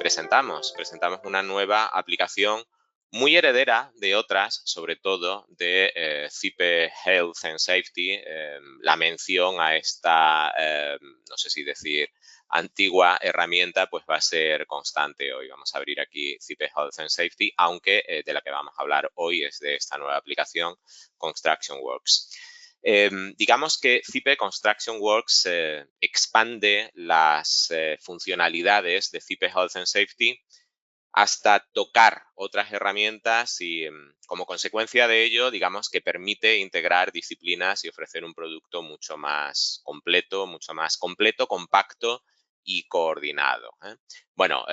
presentamos una nueva aplicación muy heredera de otras, sobre todo de CIPE Health and Safety. La mención a esta, no sé si decir, antigua herramienta, pues va a ser constante hoy. Vamos a abrir aquí CIPE Health and Safety, aunque de la que vamos a hablar hoy es de esta nueva aplicación, Construction Works. Digamos que CIPE Construction Works expande las funcionalidades de CIPE Health and Safety hasta tocar otras herramientas y como consecuencia de ello, digamos que permite integrar disciplinas y ofrecer un producto mucho más completo, compacto y coordinado. Bueno,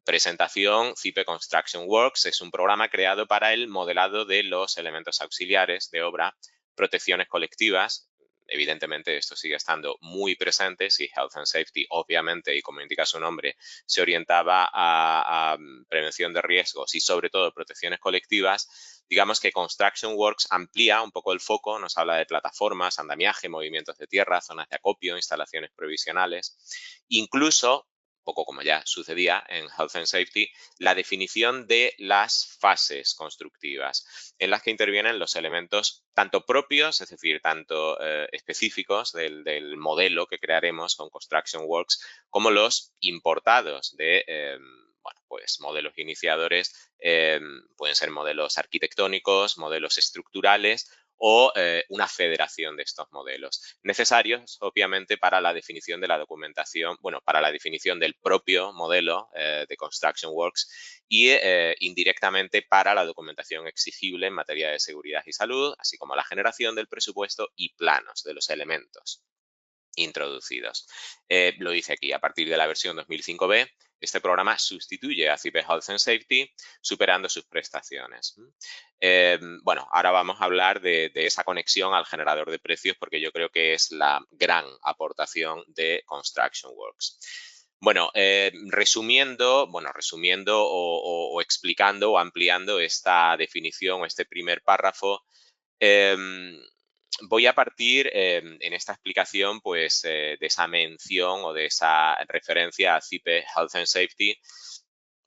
presentación, CIPE Construction Works es un programa creado para el modelado de los elementos auxiliares de obra, protecciones colectivas. Evidentemente, esto sigue estando muy presente si Health and Safety, obviamente, y como indica su nombre, se orientaba a prevención de riesgos y sobre todo protecciones colectivas. Digamos que Construction Works amplía un poco el foco, nos habla de plataformas, andamiaje, movimientos de tierra, zonas de acopio, instalaciones provisionales, incluso, poco como ya sucedía en Health and Safety, la definición de las fases constructivas en las que intervienen los elementos tanto propios, es decir, tanto específicos del modelo que crearemos con Construction Works, como los importados de bueno, pues modelos iniciadores. Pueden ser modelos arquitectónicos, modelos estructurales o una federación de estos modelos, necesarios obviamente para la definición de la documentación, bueno, para la definición del propio modelo de Construction Works y indirectamente para la documentación exigible en materia de seguridad y salud, así como la generación del presupuesto y planos de los elementos introducidos. Lo dice aquí, a partir de la versión 2005B, este programa sustituye a CIPE Health and Safety, superando sus prestaciones. Bueno, ahora vamos a hablar de esa conexión al generador de precios, porque yo creo que es la gran aportación de Construction Works. Bueno, resumiendo o explicando o ampliando esta definición, este primer párrafo, voy a partir en esta explicación pues, de esa mención o de esa referencia a CIPE Health and Safety.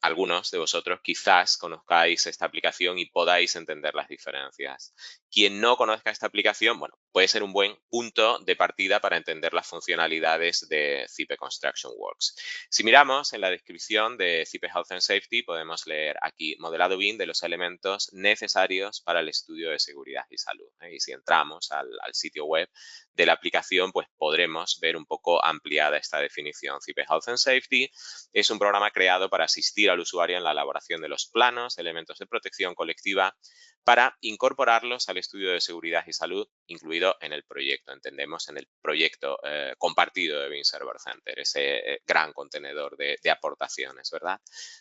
Algunos de vosotros quizás conozcáis esta aplicación y podáis entender las diferencias. Quien no conozca esta aplicación, bueno, puede ser un buen punto de partida para entender las funcionalidades de CIPE Construction Works. Si miramos en la descripción de CIPE Health and Safety, podemos leer aquí modelado BIM de los elementos necesarios para el estudio de seguridad y salud. Y si entramos al sitio web de la aplicación, pues podremos ver un poco ampliada esta definición. CIPE Health and Safety es un programa creado para asistir al usuario en la elaboración de los planos, elementos de protección colectiva, para incorporarlos al estudio de seguridad y salud, incluido en el proyecto, entendemos, en el proyecto compartido de BIM Server Center, ese gran contenedor de aportaciones, ¿verdad?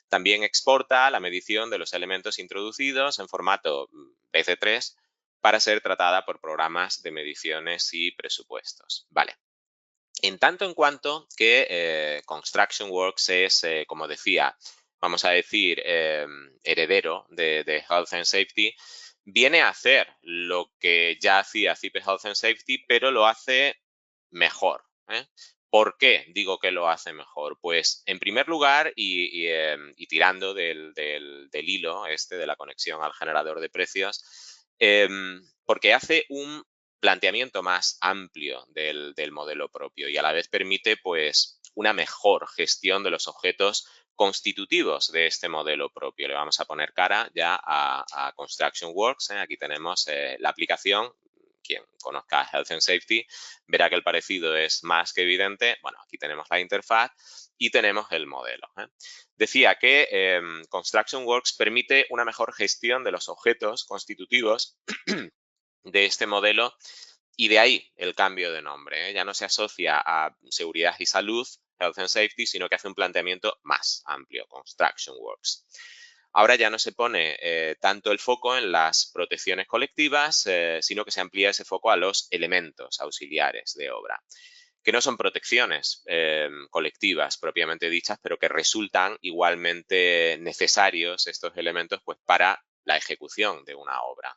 También exporta la medición de los elementos introducidos en formato BC3 para ser tratada por programas de mediciones y presupuestos. Vale. En tanto en cuanto que Construction Works es, como decía, vamos a decir, heredero de Health and Safety, viene a hacer lo que ya hacía CIPE Health and Safety, pero lo hace mejor. ¿Por qué digo que lo hace mejor? Pues, en primer lugar, y tirando del hilo de la conexión al generador de precios, porque hace un planteamiento más amplio del modelo propio y a la vez permite pues una mejor gestión de los objetos constitutivos de este modelo propio. Le vamos a poner cara ya a Construction Works. Aquí tenemos la aplicación. Quien conozca Health and Safety verá que el parecido es más que evidente. Bueno, aquí tenemos la interfaz y tenemos el modelo. Decía que Construction Works permite una mejor gestión de los objetos constitutivos de este modelo y de ahí el cambio de nombre. Ya no se asocia a seguridad y salud, Health and Safety, sino que hace un planteamiento más amplio, Construction Works. Ahora ya no se pone tanto el foco en las protecciones colectivas, sino que se amplía ese foco a los elementos auxiliares de obra, que no son protecciones colectivas propiamente dichas, pero que resultan igualmente necesarios estos elementos pues, para la ejecución de una obra.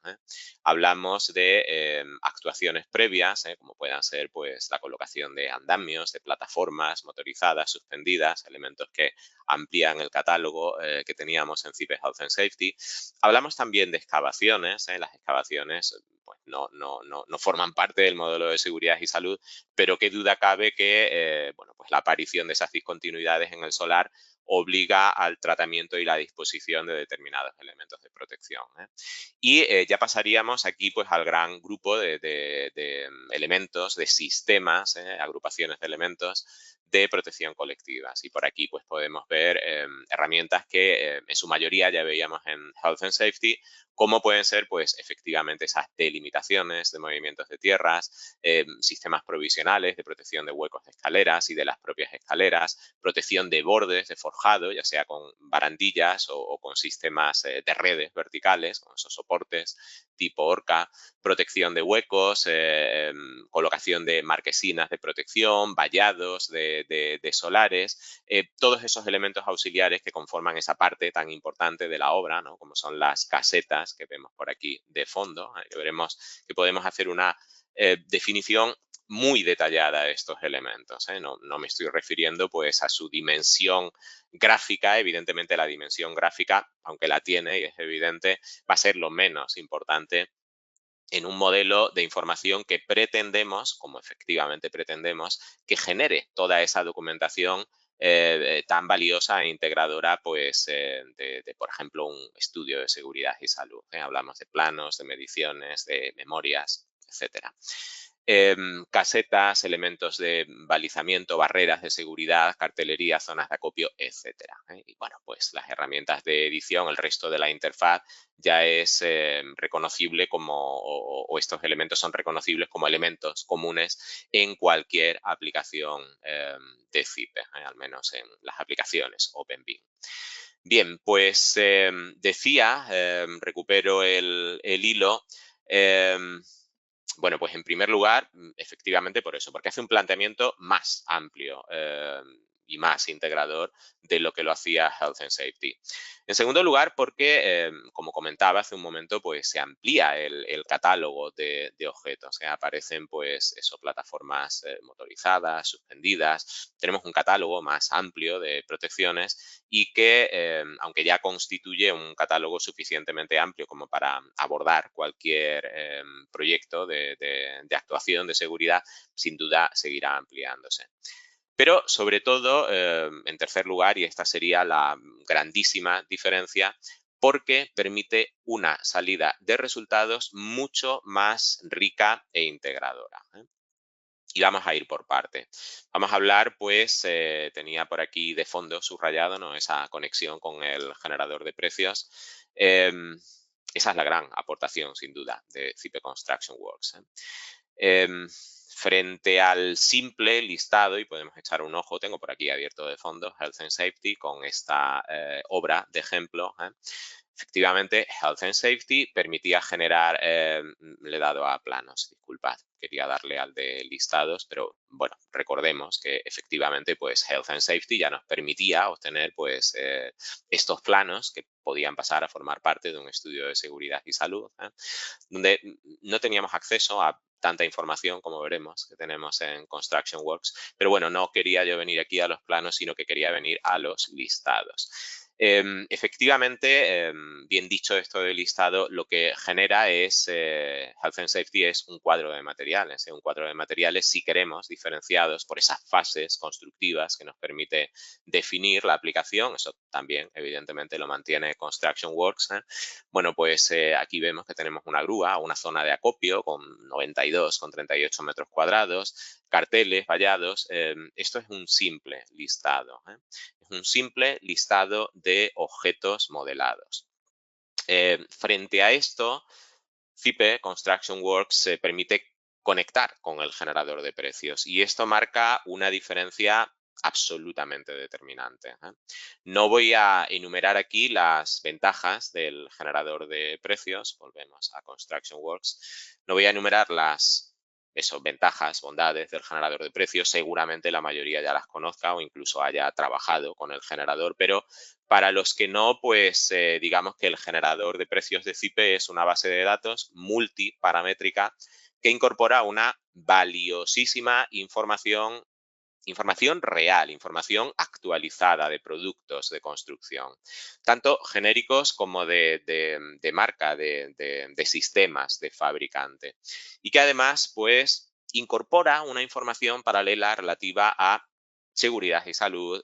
Hablamos de actuaciones previas, como puedan ser pues, la colocación de andamios, de plataformas motorizadas, suspendidas, elementos que amplían el catálogo que teníamos en CIPE Health and Safety. Hablamos también de excavaciones. Las excavaciones pues, no forman parte del modelo de seguridad y salud, pero qué duda cabe que bueno, pues la aparición de esas discontinuidades en el solar obliga al tratamiento y la disposición de determinados elementos de protección. Y ya pasaríamos aquí pues, al gran grupo de elementos, de sistemas, agrupaciones de elementos de protección colectivas. Y por aquí pues, podemos ver herramientas que en su mayoría ya veíamos en Health and Safety, como pueden ser pues, efectivamente esas delimitaciones de movimientos de tierras, sistemas provisionales de protección de huecos de escaleras y de las propias escaleras, protección de bordes de forjado, ya sea con barandillas o con sistemas de redes verticales, con esos soportes tipo Orca, protección de huecos, colocación de marquesinas de protección, vallados de solares, todos esos elementos auxiliares que conforman esa parte tan importante de la obra, ¿no? Como son las casetas que vemos por aquí de fondo, que veremos que podemos hacer una definición muy detallada de estos elementos. No me estoy refiriendo pues a su dimensión gráfica. Evidentemente la dimensión gráfica, aunque la tiene y es evidente, va a ser lo menos importante en un modelo de información que pretendemos, como efectivamente pretendemos, que genere toda esa documentación tan valiosa e integradora, pues, por ejemplo, un estudio de seguridad y salud. Hablamos de planos, de mediciones, de memorias, etcétera. Casetas, elementos de balizamiento, barreras de seguridad, cartelería, zonas de acopio, etcétera. Y bueno, pues las herramientas de edición, el resto de la interfaz ya es reconocible como, o estos elementos son reconocibles como elementos comunes en cualquier aplicación de CIPE, al menos en las aplicaciones OpenBIM. Bien, pues decía, recupero el hilo. Bueno, pues en primer lugar, efectivamente por eso, porque hace un planteamiento más amplio y más integrador de lo que lo hacía Health and Safety. En segundo lugar, porque, como comentaba hace un momento, pues se amplía el catálogo de objetos. Aparecen, pues, eso, plataformas motorizadas, suspendidas. Tenemos un catálogo más amplio de protecciones y que, aunque ya constituye un catálogo suficientemente amplio como para abordar cualquier proyecto de actuación de seguridad, sin duda seguirá ampliándose. Pero sobre todo, en tercer lugar, y esta sería la grandísima diferencia, porque permite una salida de resultados mucho más rica e integradora. Y vamos a ir por parte. Vamos a hablar, pues, tenía por aquí de fondo subrayado, ¿no?, esa conexión con el generador de precios. Esa es la gran aportación, sin duda, de CIPE Construction Works. Frente al simple listado, y podemos echar un ojo, tengo por aquí abierto de fondo Health and Safety con esta obra de ejemplo. Efectivamente, Health and Safety permitía generar, le he dado a planos, disculpad, quería darle al de listados, pero bueno, recordemos que efectivamente pues Health and Safety ya nos permitía obtener pues estos planos que podían pasar a formar parte de un estudio de seguridad y salud, donde no teníamos acceso a tanta información como veremos que tenemos en Construction Works, pero bueno, no quería yo venir aquí a los planos, sino que quería venir a los listados. Efectivamente, bien dicho esto del listado, lo que genera es, Health and Safety es un cuadro de materiales, un cuadro de materiales si queremos diferenciados por esas fases constructivas que nos permite definir la aplicación. Eso también evidentemente lo mantiene Construction Works. Bueno, pues aquí vemos que tenemos una grúa, una zona de acopio con 92, con 38 metros cuadrados, carteles, vallados. Esto es un simple listado. Es un simple listado de objetos modelados. Frente a esto, CIPE Construction Works permite conectar con el generador de precios y esto marca una diferencia absolutamente determinante. No voy a enumerar aquí las ventajas del generador de precios, volvemos a Construction Works, no voy a enumerar las eso, ventajas, bondades del generador de precios. Seguramente la mayoría ya las conozca o incluso haya trabajado con el generador, pero para los que no, pues digamos que el generador de precios de CIPE es una base de datos multiparamétrica que incorpora una valiosísima información real, información actualizada de productos de construcción, tanto genéricos como de marca, de sistemas de fabricante. Y que además, pues, incorpora una información paralela relativa a seguridad y salud,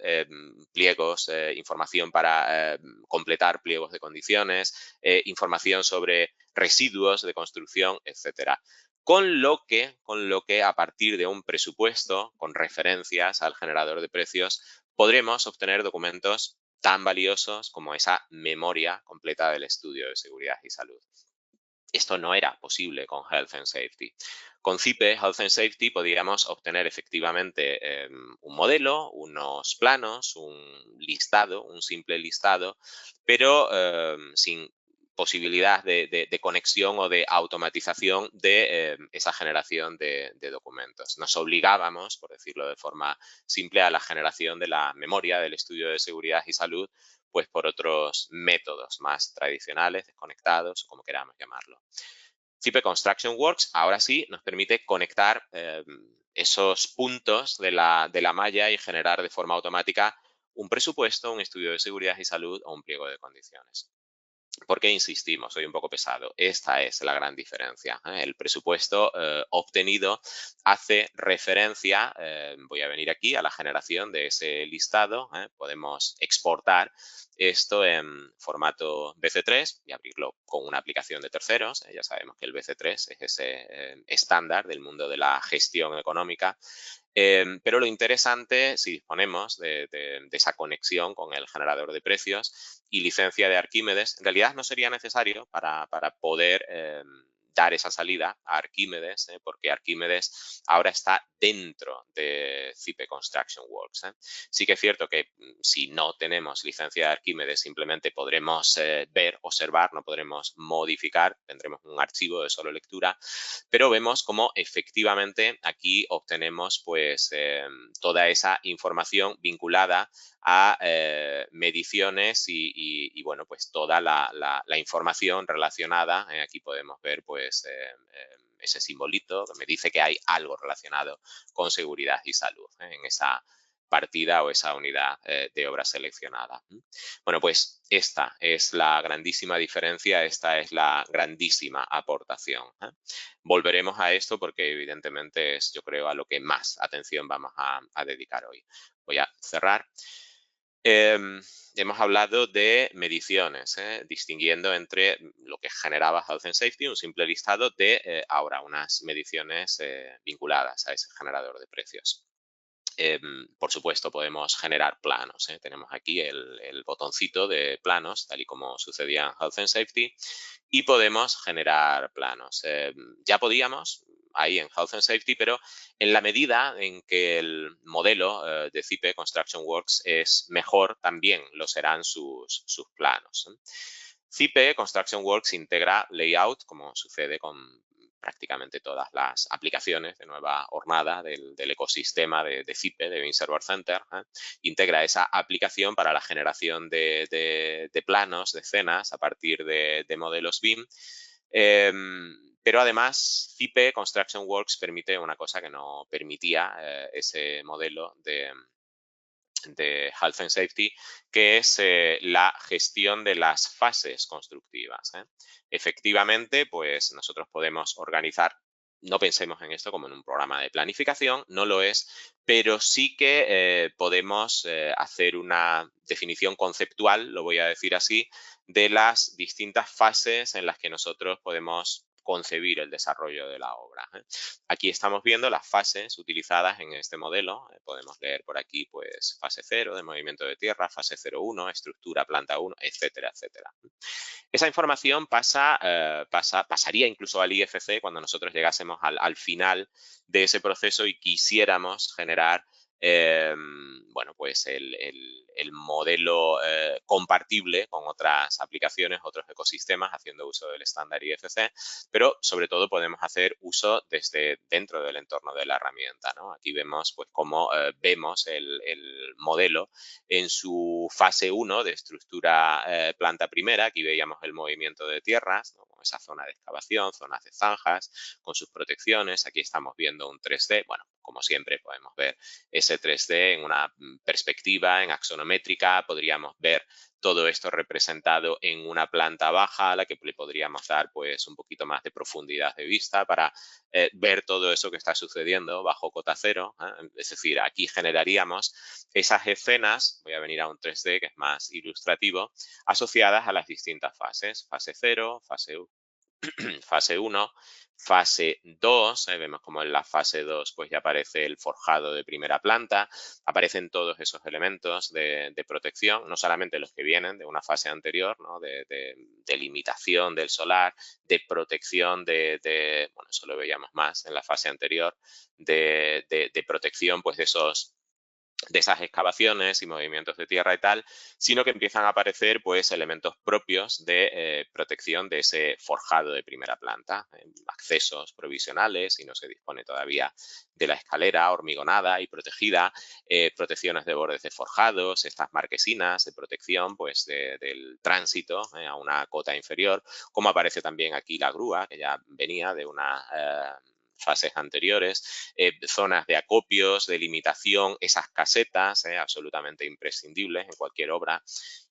pliegos, información para completar pliegos de condiciones, información sobre residuos de construcción, etcétera. Con lo que a partir de un presupuesto, con referencias al generador de precios, podremos obtener documentos tan valiosos como esa memoria completa del estudio de seguridad y salud. Esto no era posible con Health and Safety. Con CIPE, Health and Safety, podíamos obtener efectivamente un modelo, unos planos, un listado, un simple listado, pero sin posibilidad de conexión o de automatización de esa generación de documentos. Nos obligábamos, por decirlo de forma simple, a la generación de la memoria del estudio de seguridad y salud, pues por otros métodos más tradicionales, desconectados, como queramos llamarlo. CIPE Construction Works ahora sí nos permite conectar esos puntos de la malla y generar de forma automática un presupuesto, un estudio de seguridad y salud o un pliego de condiciones. ¿Por qué insistimos? Soy un poco pesado. Esta es la gran diferencia. El presupuesto obtenido hace referencia, voy a venir aquí a la generación de ese listado, podemos exportar esto en formato BC3 y abrirlo con una aplicación de terceros. Ya sabemos que el BC3 es ese estándar del mundo de la gestión económica. Pero lo interesante, si disponemos de esa conexión con el generador de precios y licencia de Arquímedes, en realidad no sería necesario para poder dar esa salida a Arquímedes, porque Arquímedes ahora está dentro de CIPE Construction Works. Sí que es cierto que si no tenemos licencia de Arquímedes, simplemente podremos ver, observar, no podremos modificar, tendremos un archivo de solo lectura, pero vemos cómo efectivamente aquí obtenemos pues toda esa información vinculada a mediciones y bueno, pues toda la información relacionada. Aquí podemos ver pues ese simbolito que me dice que hay algo relacionado con seguridad y salud en esa partida o esa unidad de obra seleccionada. Bueno, pues esta es la grandísima diferencia, esta es la grandísima aportación. Volveremos a esto porque evidentemente es, yo creo, a lo que más atención vamos a dedicar hoy. Voy a cerrar. Hemos hablado de mediciones, distinguiendo entre lo que generaba Health and Safety, un simple listado de ahora unas mediciones vinculadas a ese generador de precios. Por supuesto, podemos generar planos. Tenemos aquí el botoncito de planos, tal y como sucedía en Health and Safety, y podemos generar planos. Ya podíamos ahí en Health and Safety, pero en la medida en que el modelo de CIPE Construction Works es mejor, también lo serán sus planos. CIPE Construction Works integra layout, como sucede con prácticamente todas las aplicaciones de nueva hornada del ecosistema de CIPE, de BIM Server Center. Integra esa aplicación para la generación de planos, de escenas a partir de modelos BIM. Pero además, CIPE Construction Works permite una cosa que no permitía ese modelo de Health and Safety, que es la gestión de las fases constructivas. Efectivamente, pues nosotros podemos organizar, no pensemos en esto como en un programa de planificación, no lo es, pero sí que podemos hacer una definición conceptual, lo voy a decir así, de las distintas fases en las que nosotros podemos concebir el desarrollo de la obra. Aquí estamos viendo las fases utilizadas en este modelo. Podemos leer por aquí, pues, fase 0 de movimiento de tierra, fase 0.1, estructura, planta 1, etcétera, etcétera. Esa información pasaría incluso al IFC cuando nosotros llegásemos al final de ese proceso y quisiéramos generar bueno, pues el modelo compartible con otras aplicaciones, otros ecosistemas, haciendo uso del estándar IFC, pero sobre todo podemos hacer uso desde dentro del entorno de la herramienta, ¿no? Aquí vemos pues cómo vemos el modelo en su fase 1 de estructura planta primera. Aquí veíamos el movimiento de tierras, ¿no? Con esa zona de excavación, zonas de zanjas, con sus protecciones. Aquí estamos viendo un 3D. Bueno, como siempre podemos ver ese 3D en una perspectiva, en axonométrica. Podríamos ver todo esto representado en una planta baja a la que le podríamos dar pues un poquito más de profundidad de vista para ver todo eso que está sucediendo bajo cota cero. Es decir, aquí generaríamos esas escenas, voy a venir a un 3D que es más ilustrativo, asociadas a las distintas fases, fase 0, fase 1, fase 2, vemos como en la fase 2 pues ya aparece el forjado de primera planta, aparecen todos esos elementos de protección, no solamente los que vienen de una fase anterior, ¿no? de limitación del solar, de protección bueno, eso lo veíamos más en la fase anterior, de protección pues de esas excavaciones y movimientos de tierra y tal, sino que empiezan a aparecer pues elementos propios de protección de ese forjado de primera planta, accesos provisionales si no se dispone todavía de la escalera hormigonada y protegida, protecciones de bordes de forjados, estas marquesinas de protección pues del tránsito a una cota inferior, como aparece también aquí la grúa que ya venía de una fases anteriores, zonas de acopios, de limitación, esas casetas absolutamente imprescindibles en cualquier obra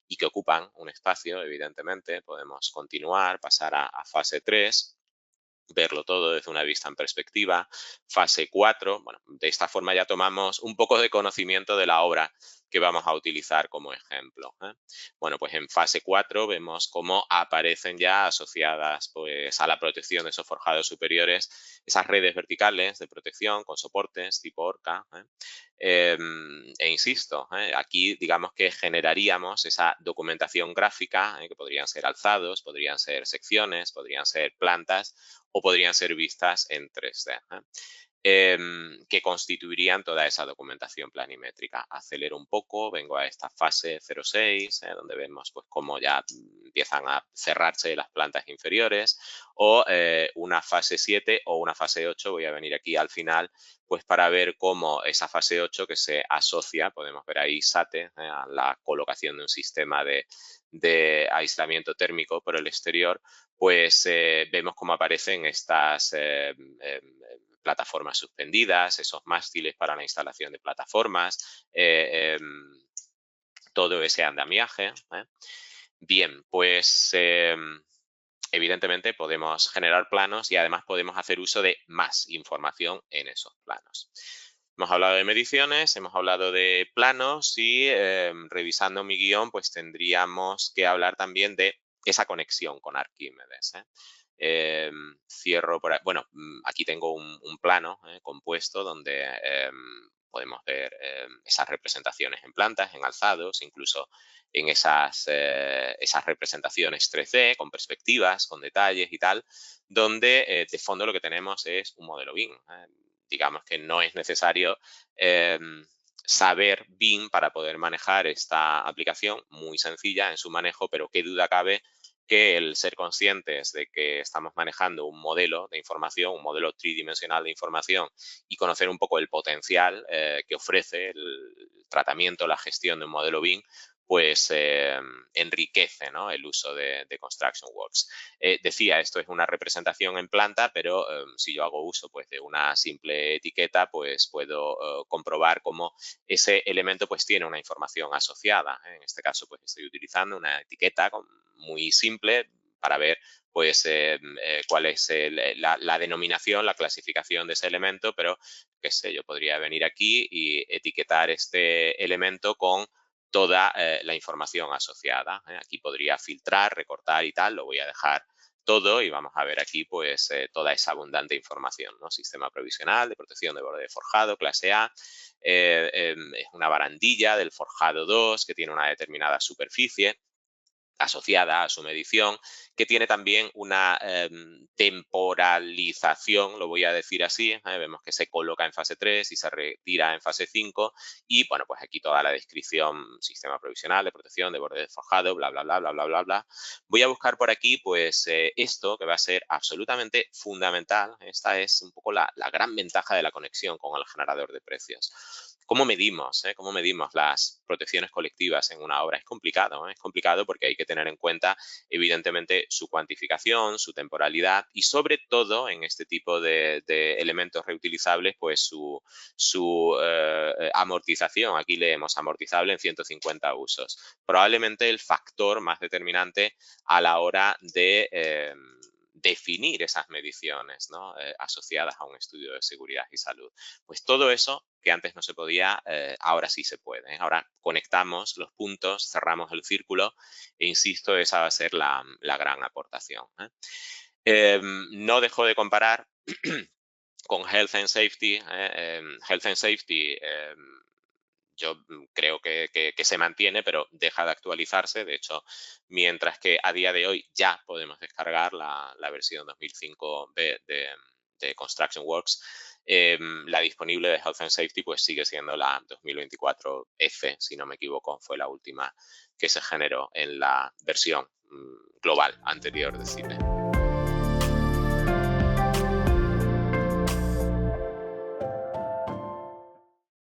y que ocupan un espacio, evidentemente. Podemos continuar, pasar a fase 3, verlo todo desde una vista en perspectiva. Fase 4, bueno, de esta forma ya tomamos un poco de conocimiento de la obra que vamos a utilizar como ejemplo. Bueno, pues en fase 4 vemos cómo aparecen ya asociadas pues, a la protección de esos forjados superiores esas redes verticales de protección con soportes tipo Orca. E insisto, aquí digamos que generaríamos esa documentación gráfica que podrían ser alzados, podrían ser secciones, podrían ser plantas o podrían ser vistas en 3D. Que constituirían toda esa documentación planimétrica. Acelero un poco, vengo a esta fase 06, donde vemos pues, cómo ya empiezan a cerrarse las plantas inferiores, o una fase 7 o una fase 8, voy a venir aquí al final, pues para ver cómo esa fase 8 que se asocia, podemos ver ahí SATE, a la colocación de un sistema de aislamiento térmico por el exterior, pues vemos cómo aparecen estas plataformas suspendidas, esos mástiles para la instalación de plataformas, todo ese andamiaje. Bien, pues evidentemente podemos generar planos y además podemos hacer uso de más información en esos planos. Hemos hablado de mediciones, hemos hablado de planos y revisando mi guión pues tendríamos que hablar también de esa conexión con Arquímedes. Cierro por ahí. Bueno, aquí tengo un plano compuesto donde podemos ver esas representaciones en plantas, en alzados, incluso en esas representaciones 3D con perspectivas, con detalles y tal, donde de fondo lo que tenemos es un modelo BIM. Digamos que no es necesario saber BIM para poder manejar esta aplicación, muy sencilla en su manejo, pero qué duda cabe que el ser conscientes de que estamos manejando un modelo de información, un modelo tridimensional de información y conocer un poco el potencial que ofrece el tratamiento, la gestión de un modelo BIM, pues enriquece, ¿no? El uso de Construction Works. Decía, esto es una representación en planta, pero si yo hago uso pues, de una simple etiqueta, pues puedo comprobar cómo ese elemento pues, tiene una información asociada. En este caso, pues estoy utilizando una etiqueta muy simple para ver pues cuál es la denominación, la clasificación de ese elemento, pero qué sé, yo podría venir aquí y etiquetar este elemento con toda la información asociada. Aquí podría filtrar, recortar y tal, lo voy a dejar todo y vamos a ver aquí pues toda esa abundante información, ¿no? Sistema provisional de protección de borde de forjado, clase A, es una barandilla del forjado 2 que tiene una determinada superficie. asociada a su medición, que tiene también una temporalización, lo voy a decir así. Vemos que se coloca en fase 3 y se retira en fase 5, y bueno, pues aquí toda la descripción: sistema provisional de protección de borde forjado, bla, bla, bla, bla, bla, bla, bla. Voy a buscar por aquí, pues, esto que va a ser absolutamente fundamental. Esta es un poco la gran ventaja de la conexión con el generador de precios. ¿Cómo medimos? ¿Cómo medimos las protecciones colectivas en una obra? Es complicado, ¿eh? Es complicado porque hay que tener en cuenta, evidentemente, su cuantificación, su temporalidad y, sobre todo, en este tipo de elementos reutilizables, pues su amortización. Aquí leemos amortizable en 150 usos. Probablemente el factor más determinante a la hora de definir esas mediciones, ¿no? Asociadas a un estudio de seguridad y salud. Pues todo eso que antes no se podía, ahora sí se puede, ¿eh? Ahora conectamos los puntos, cerramos el círculo e, insisto, esa va a ser la gran aportación, ¿eh? No dejo de comparar con Health and Safety. Health and Safety, yo creo que se mantiene, pero deja de actualizarse. De hecho, mientras que a día de hoy ya podemos descargar la versión 2005 de Construction Works, la disponible de Health and Safety pues sigue siendo la 2024F, si no me equivoco, fue la última que se generó en la versión global anterior de CIPE.